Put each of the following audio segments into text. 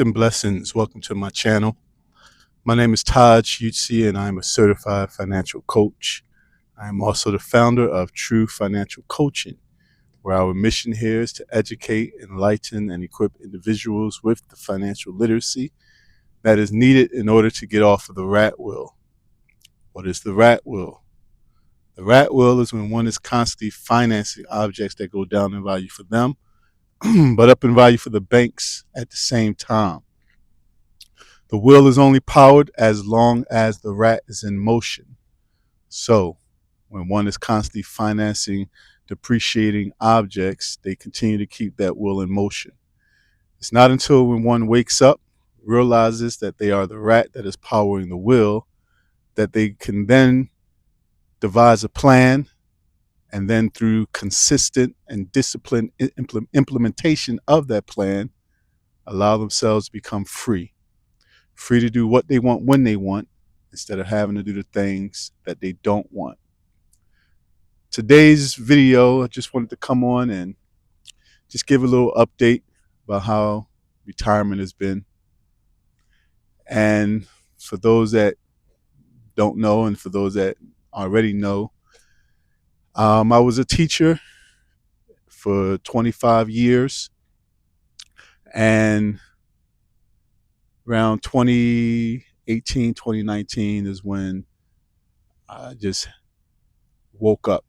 And blessings. Welcome to my channel. My name is Todd Utsi, and I'm a certified financial coach. I am also the founder of True Financial Coaching, where our mission here is to educate, enlighten, and equip individuals with the financial literacy that is needed in order to get off of the rat wheel. What is the rat wheel? The rat wheel is when one is constantly financing objects that go down in value for them, but up in value for the banks at the same time. The wheel is only powered as long as the rat is in motion. So, when one is constantly financing depreciating objects, they continue to keep that wheel in motion. It's not until when one wakes up, realizes that they are the rat that is powering the wheel, that they can then devise a plan, and then through consistent and disciplined implementation of that plan, allow themselves to become free to do what they want when they want, instead of having to do the things that they don't want. Today's video, I just wanted to come on and just give a little update about how retirement has been. And for those that don't know, and for those that already know, I was a teacher for 25 years, and around 2018, 2019 is when I just woke up.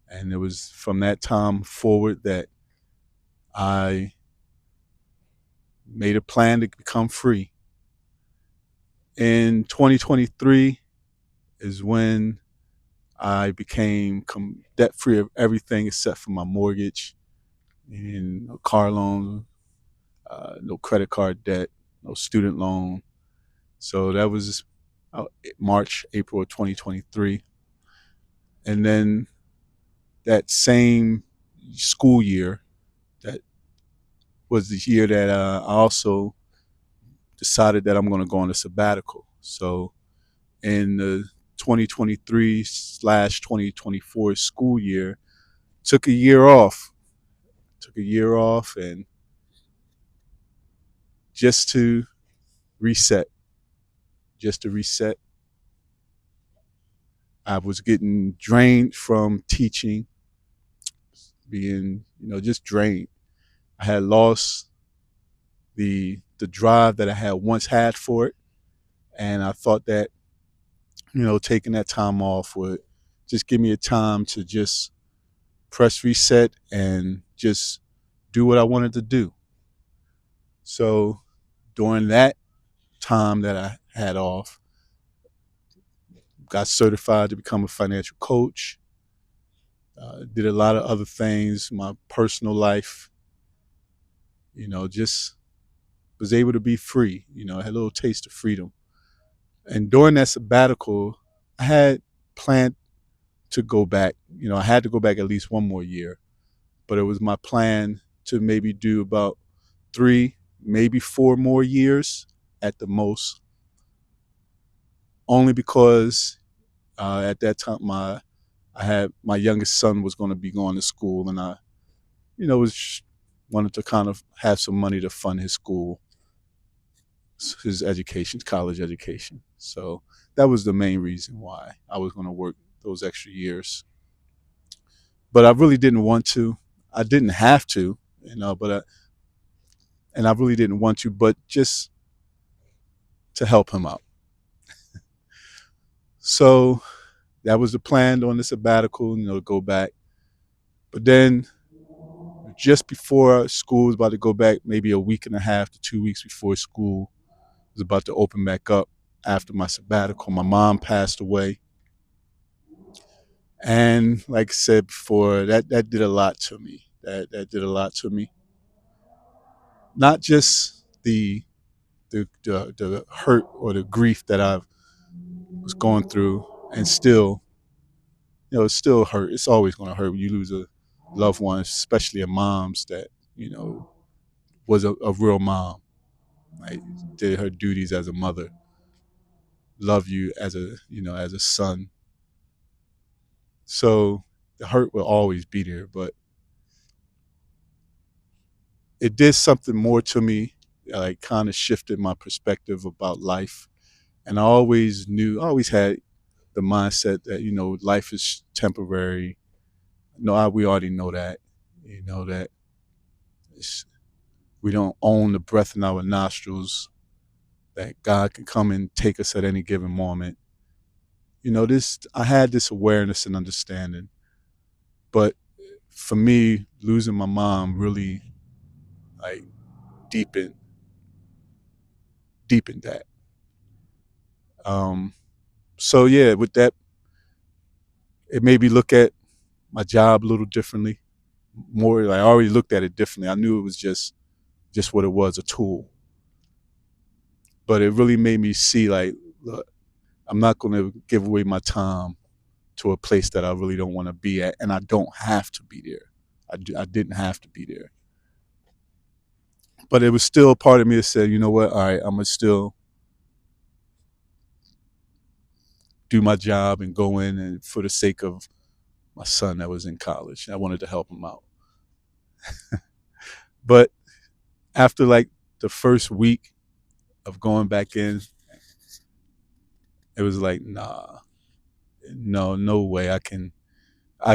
And it was from that time forward that I made a plan to become free. In 2023 is when I became debt free of everything except for my mortgage and no car loan, no credit card debt, no student loan. So that was March, April of 2023. And then that same school year, that was the year that I also decided that I'm going to go on a sabbatical. So in the 2023/2024 school year, took a year off. And just to reset. I was getting drained from teaching, being, just drained. I had lost the drive that I had once had for it. And I thought that, taking that time off would just give me a time to just press reset and just do what I wanted to do. So during that time that I had off, got certified to become a financial coach, did a lot of other things, my personal life, just was able to be free, I had a little taste of freedom. And during that sabbatical, I had planned to go back. I had to go back at least one more year, but it was my plan to maybe do about 3, maybe 4 more years at the most, only because at that time I had my youngest son was going to be going to school, and I was wanted to kind of have some money to fund his school, his education, college education. So that was the main reason why I was going to work those extra years. But I really didn't want to. I didn't have to, and I really didn't want to, but just to help him out. So that was the plan on the sabbatical, to go back. But then just before school was about to go back, maybe a week and a half to 2 weeks before school was about to open back up after my sabbatical, my mom passed away. And like I said before, that did a lot to me. That did a lot to me. Not just the hurt or the grief that I was going through, and still, it still hurt. It's always going to hurt when you lose a loved one, especially a mom's that was a real mom, like did her duties as a mother, love you as a son. So the hurt will always be there, but it did something more to me like kind of shifted my perspective about life. And I always had the mindset that, life is temporary. No, we already know that, that it's, we don't own the breath in our nostrils, that God can come and take us at any given moment. I had this awareness and understanding, but for me, losing my mom really like deepened deepened that. Um, so yeah, with that, it made me look at my job a little differently. More, like, I already looked at it differently. I knew it was just what it was, a tool. But it really made me see, like, look, I'm not going to give away my time to a place that I really don't want to be at, and I don't have to be there. I didn't have to be there. But it was still a part of me that said, you know what, all right, I'm going to still do my job and go in, and for the sake of my son that was in college, I wanted to help him out. But after like the first week of going back in, it was like, nah, no way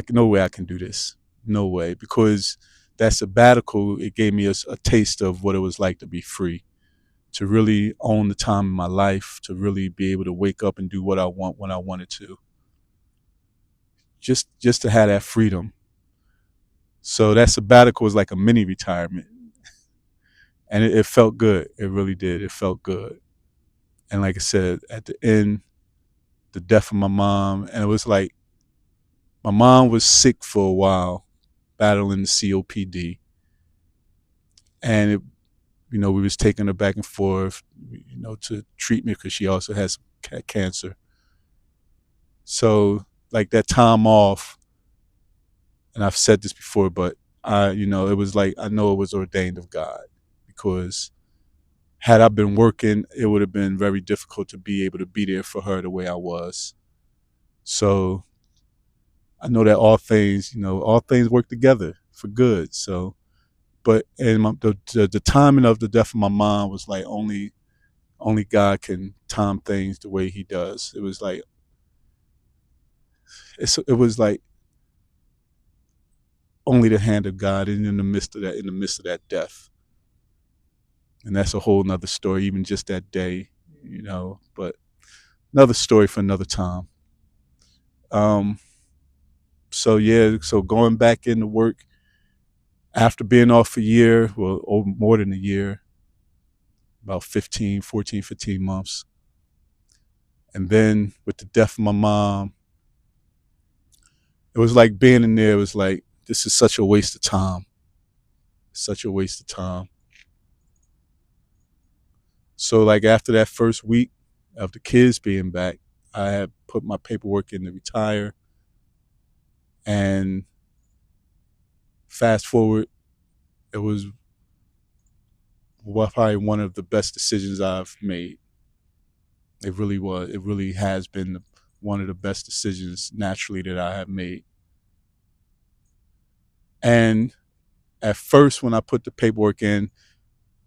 no way I can do this. No way. Because that sabbatical, it gave me a taste of what it was like to be free, to really own the time in my life, to really be able to wake up and do what I want when I wanted to. Just to have that freedom. So that sabbatical was like a mini retirement. And it felt good. It really did. It felt good. And like I said, at the end, the death of my mom, and it was like my mom was sick for a while, battling the COPD, and we was taking her back and forth, to treatment because she also has cancer. So like that time off, and I've said this before, but it was like I know it was ordained of God, because had I been working, it would have been very difficult to be able to be there for her the way I was. So I know that all things work together for good. So, but and the timing of the death of my mom was like only God can time things the way He does. It was like it was like only the hand of God, and in the midst of that death, and that's a whole nother story. Even just that day, but another story for another time. Um, so yeah, so going back into work after being off a year, well, more than a year, about 15 months. And then with the death of my mom, it was like being in there, it was like, this is such a waste of time. Such a waste of time. So like after that first week of the kids being back, I had put my paperwork in to retire. And fast forward, it was probably one of the best decisions I've made. It really was. It really has been one of the best decisions naturally that I have made. And at first, when I put the paperwork in,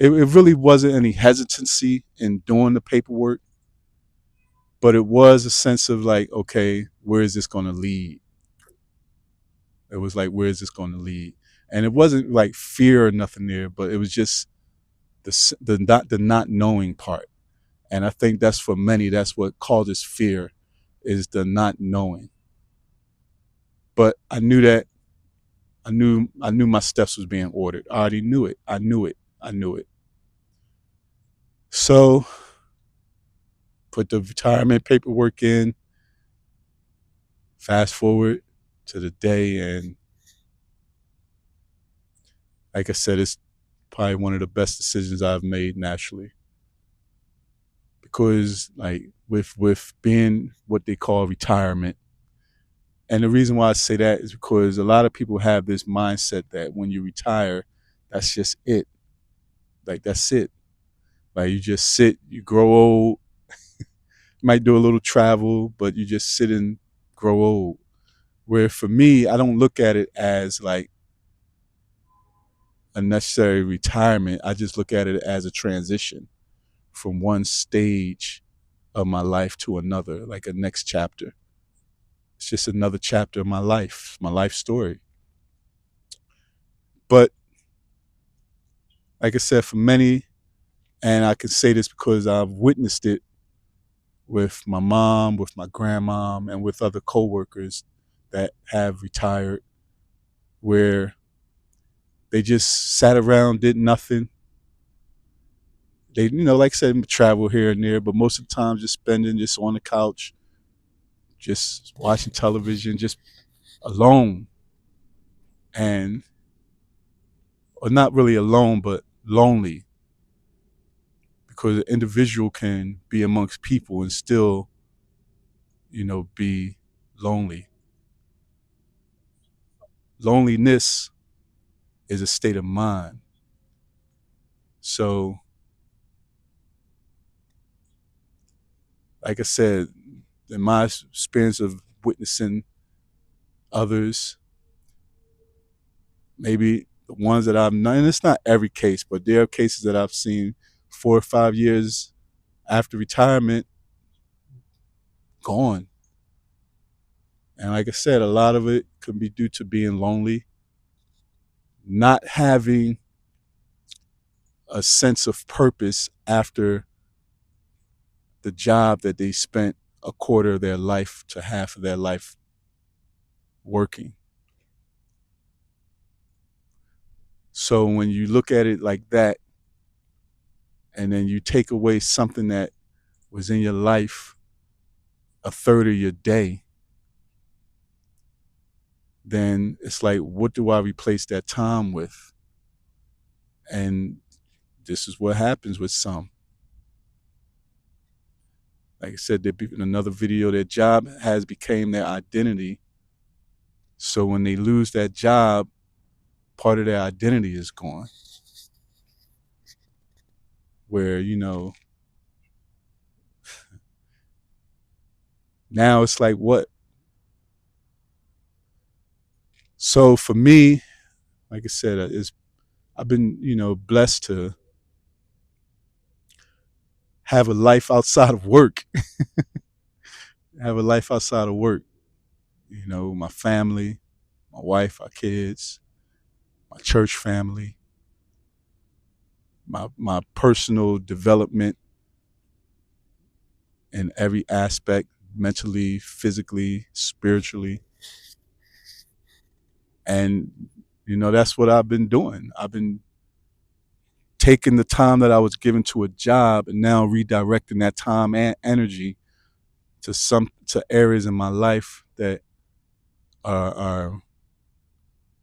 it really wasn't any hesitancy in doing the paperwork, but it was a sense of like, okay, where is this going to lead? It was like, where is this going to lead? And it wasn't like fear or nothing there, but it was just the not knowing part. And I think that's for many, that's what causes fear, is the not knowing. But I knew my steps was being ordered. I already knew it. I knew it. I knew it. So put the retirement paperwork in, fast forward to the day, and like I said, it's probably one of the best decisions I've made naturally. Because like with being what they call retirement, and the reason why I say that is because a lot of people have this mindset that when you retire, that's just it. Like that's it. Like you just sit, you grow old, you might do a little travel, but you just sit and grow old. Where for me, I don't look at it as like a necessary retirement. I just look at it as a transition from one stage of my life to another, like a next chapter. It's just another chapter of my life story. But like I said, for many, and I can say this because I've witnessed it with my mom, with my grandmom, and with other coworkers that have retired, where they just sat around, did nothing. They, like I said, travel here and there, but most of the time just spending just on the couch, just watching television, just alone. And, or not really alone, but lonely, because an individual can be amongst people and still, be lonely. Loneliness is a state of mind. So, like I said, in my experience of witnessing others, maybe the ones that I've known, and it's not every case, but there are cases that I've seen 4 or 5 years after retirement, gone. And like I said, a lot of it could be due to being lonely, not having a sense of purpose after the job that they spent a quarter of their life to half of their life working. So when you look at it like that, and then you take away something that was in your life a third of your day, then it's like, what do I replace that time with? And this is what happens with some. Like I said, in another video, their job has become their identity. So when they lose that job, part of their identity is gone. Where, now it's like, what? So for me, like I said, I've been, blessed to have a life outside of work. Have a life outside of work. My family, my wife, our kids, my church family, my personal development in every aspect, mentally, physically, spiritually. And, that's what I've been doing. I've been taking the time that I was given to a job and now redirecting that time and energy to areas in my life that are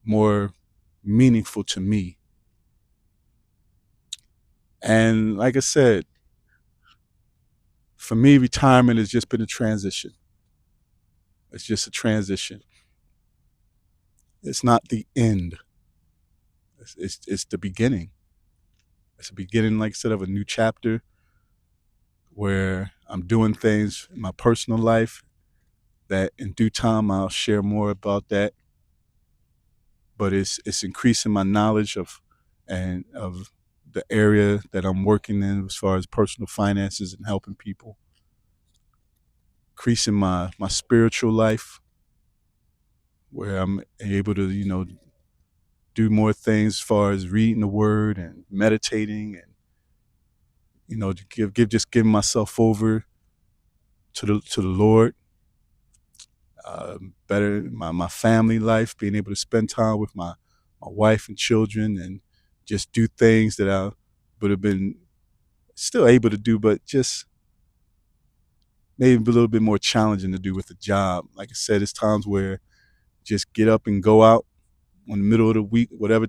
more meaningful to me. And like I said, for me, retirement has just been a transition. It's just a transition. It's not the end. It's the beginning. It's the beginning, like I said, of a new chapter where I'm doing things in my personal life that in due time I'll share more about that. But it's increasing my knowledge of the area that I'm working in as far as personal finances and helping people. Increasing my spiritual life, where I'm able to, do more things as far as reading the word and meditating, and just giving myself over to the Lord. Better my family life, being able to spend time with my wife and children, and just do things that I would have been still able to do, but just maybe a little bit more challenging to do with the job. Like I said, it's times where just get up and go out in the middle of the week, whatever,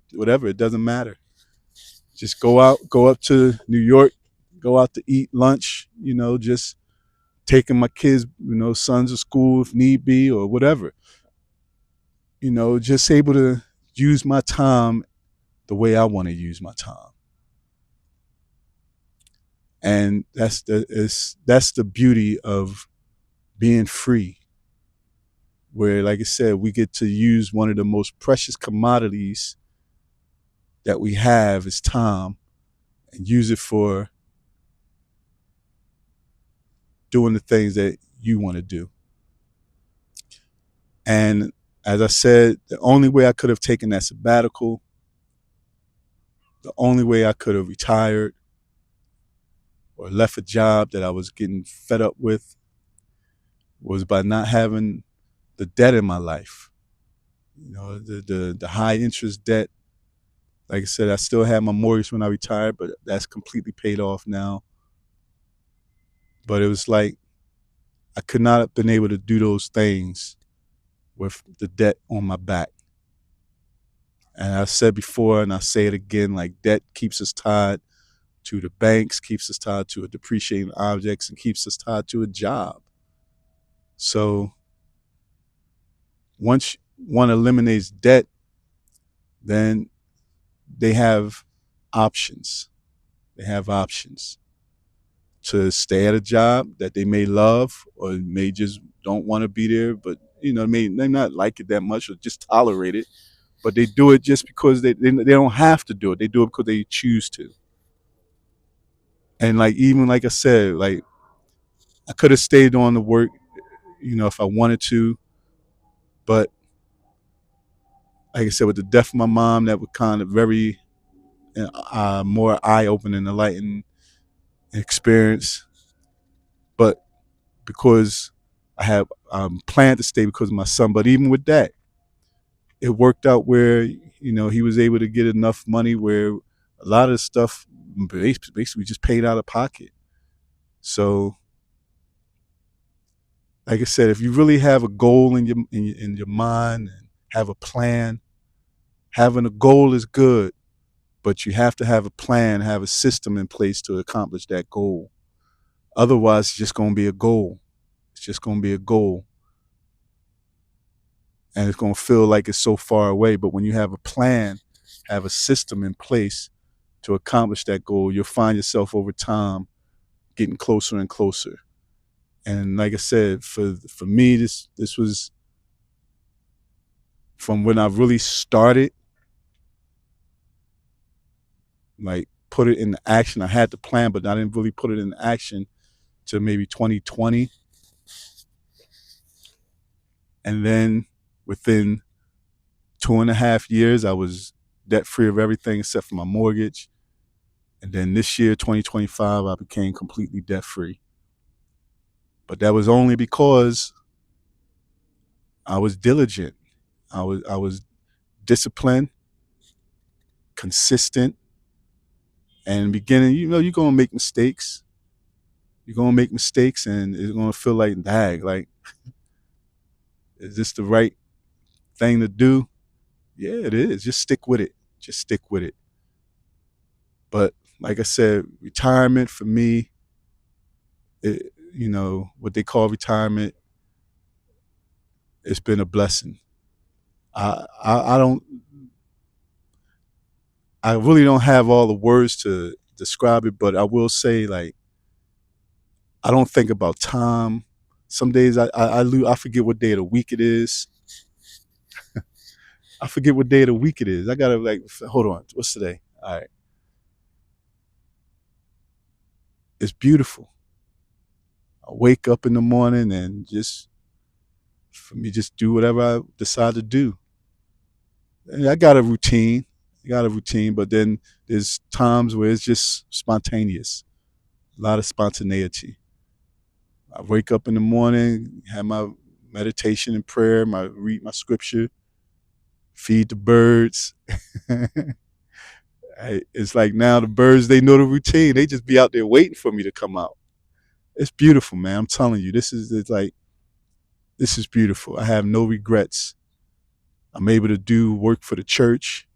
it doesn't matter. Just go out, go up to New York, go out to eat lunch, just taking my kids, sons to school if need be, or whatever. Just able to use my time the way I want to use my time. And that's the beauty of being free, where, like I said, we get to use one of the most precious commodities that we have is time, and use it for doing the things that you want to do. And as I said, the only way I could have taken that sabbatical, the only way I could have retired or left a job that I was getting fed up with, was by not having the debt in my life. The high interest debt. Like I said, I still had my mortgage when I retired, but that's completely paid off now. But it was like I could not have been able to do those things with the debt on my back. And I said before, and I say it again, like, debt keeps us tied to the banks, keeps us tied to a depreciating objects, and keeps us tied to a job. So once one eliminates debt, then they have options. They have options to stay at a job that they may love, or may just don't want to be there, but may not like it that much, or just tolerate it. But they do it just because they don't have to do it. They do it because they choose to. And like, even like I said, like, I could have stayed on the work, if I wanted to, but like I said, with the death of my mom, that was kind of very more eye-opening, enlightening experience. But because I had planned to stay because of my son, but even with that, it worked out where he was able to get enough money where a lot of the stuff basically just paid out of pocket. So, like I said, if you really have a goal in your mind and have a plan, having a goal is good, but you have to have a plan, have a system in place to accomplish that goal. Otherwise, it's just going to be a goal. It's just going to be a goal. And it's going to feel like it's so far away. But when you have a plan, have a system in place to accomplish that goal, you'll find yourself over time getting closer and closer. And like I said, for me, this was from when I really started, like, put it into action. I had the plan, but I didn't really put it into action till maybe 2020. And then within 2.5 years, I was debt free of everything except for my mortgage. And then this year, 2025, I became completely debt free. But that was only because I was diligent. I was disciplined, consistent. And in the beginning, you're gonna make mistakes. You're gonna make mistakes, and it's gonna feel like, dag, like, is this the right thing to do? Yeah, it is. Just stick with it. Just stick with it. But like I said, retirement for me, what they call retirement, it's been a blessing. I don't, I really don't have all the words to describe it, but I will say, like, I don't think about time. Some days I forget what day of the week it is. I forget what day of the week it is. I gotta, like, hold on. What's today? All right. It's beautiful. I wake up in the morning and just do whatever I decide to do. And I got a routine. But then there's times where it's just spontaneous. A lot of spontaneity. I wake up in the morning, have my meditation and prayer, read my scripture, feed the birds. It's like, now the birds, they know the routine. They just be out there waiting for me to come out. It's beautiful, man. I'm telling you, this is beautiful. I have no regrets. I'm able to do work for the church.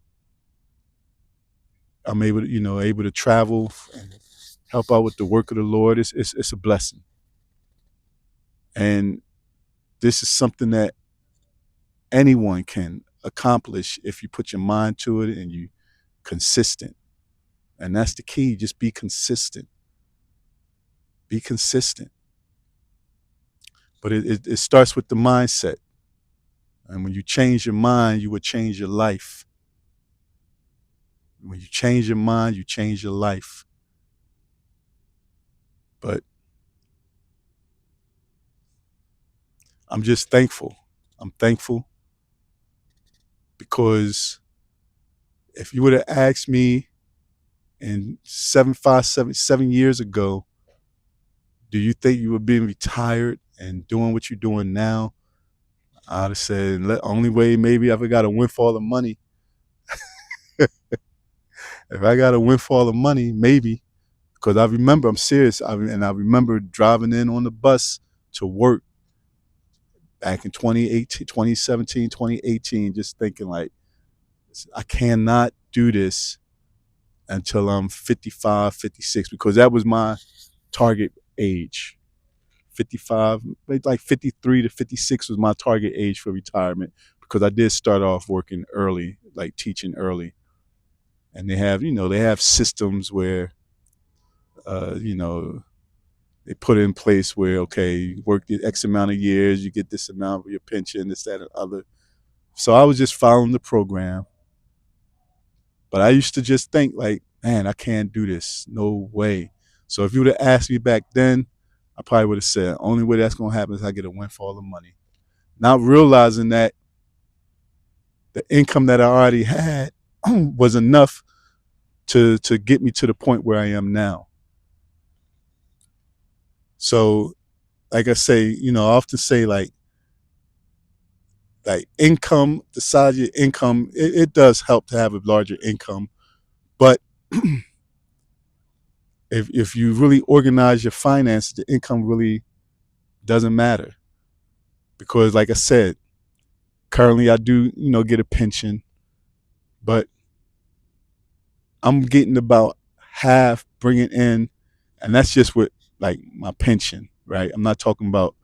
I'm able to travel and help out with the work of the Lord. It's a blessing. And this is something that anyone can accomplish if you put your mind to it and you consistent. And that's the key. Just be consistent. Be consistent. But it starts with the mindset. And when you change your mind, you will change your life. When you change your mind, you change your life. But I'm just thankful. I'm thankful because if you would have asked me in 7 years ago, do you think you would be retired and doing what you're doing now? I'd have said, only way maybe if I got a windfall of money. If I got a windfall of money, maybe. Because I remember, I'm serious, and I remember driving in on the bus to work back in 2018, 2017, 2018, just thinking like, I cannot do this until I'm 55, 56, because that was my target age. 55, like 53 to 56 was my target age for retirement, because I did start off working early, like teaching early. And they have systems where, you know, they put in place where, okay, you work X amount of years, you get this amount of your pension, this, that, and other. So I was just following the program. But I used to just think like, man, I can't do this. No way. So if you would have asked me back then, I probably would have said, only way that's going to happen is I get a windfall of money. Not realizing that the income that I already had was enough to get me to the point where I am now. So, like I say, I often say like income, the size of your income, it does help to have a larger income. But if you really organize your finances, the income really doesn't matter. Because like I said, currently I do, get a pension, but I'm getting about half bringing in, and that's just with like my pension, right? I'm not talking about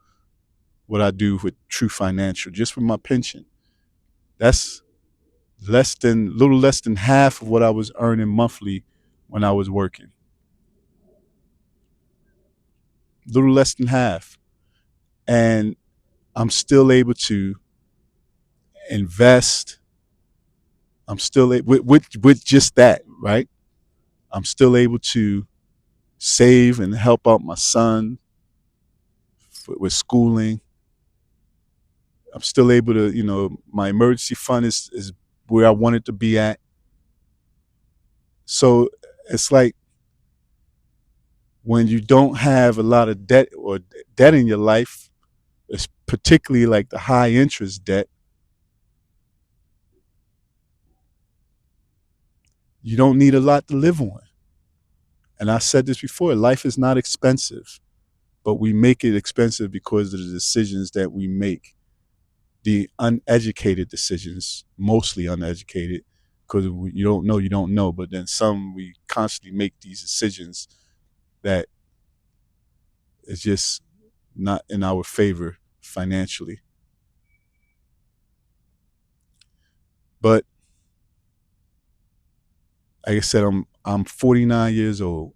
what I do with True Financial, just with my pension. That's little less than half of what I was earning monthly when I was working. Little less than half. And I'm still able to invest. I'm still with just that, right? I'm still able to save and help out my son with schooling. I'm still able to, my emergency fund is where I want it to be at. So it's like when you don't have a lot of debt or debt in your life, it's particularly like the high interest debt, you don't need a lot to live on. And I said this before, life is not expensive, but we make it expensive because of the decisions that we make. The uneducated decisions, mostly uneducated, because you don't know. But then we constantly make these decisions that is just not in our favor financially. But like I said, I'm 49 years old.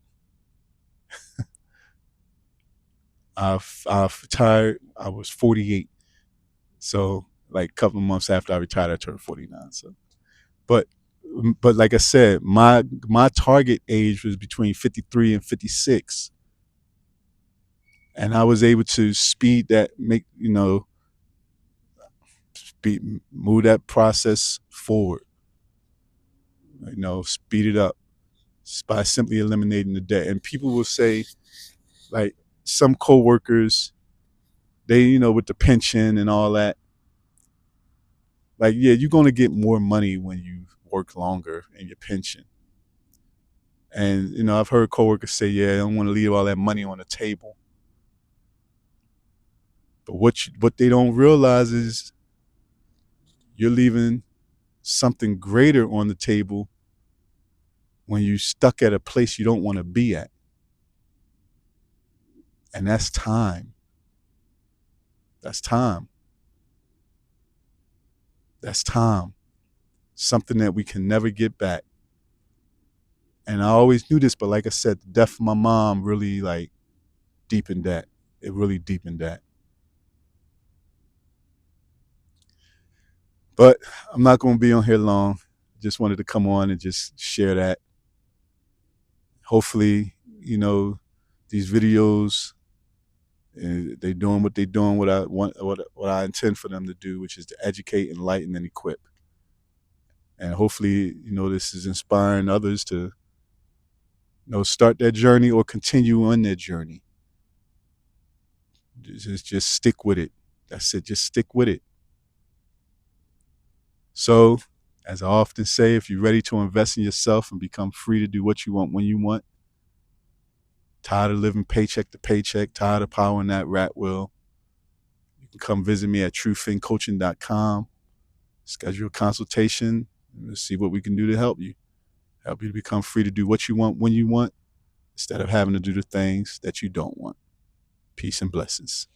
I've retired. I was 48, so like a couple of months after I retired, I turned 49. So, but like I said, my target age was between 53 and 56, and I was able to speed that, move that process forward. Speed it up by simply eliminating the debt. And people will say, like some coworkers, they, with the pension and all that, like, yeah, you're going to get more money when you work longer in your pension. And, I've heard coworkers say, yeah, I don't want to leave all that money on the table. But what they don't realize is you're leaving something greater on the table when you're stuck at a place you don't want to be at. And that's time. That's time. That's time. Something that we can never get back. And I always knew this, but like I said, the death of my mom really like deepened that. It really deepened that. But I'm not going to be on here long. just wanted to come on and just share that. Hopefully, these videos, they doing what they doing, what I want, what I intend for them to do, which is to educate, enlighten, and equip. And hopefully, this is inspiring others to, start their journey or continue on their journey. Just stick with it. That's it. Just stick with it. So, as I often say, if you're ready to invest in yourself and become free to do what you want when you want, tired of living paycheck to paycheck, tired of powering that rat wheel, you can come visit me at truethinkcoaching.com, schedule a consultation, and see what we can do to help you to become free to do what you want when you want, instead of having to do the things that you don't want. Peace and blessings.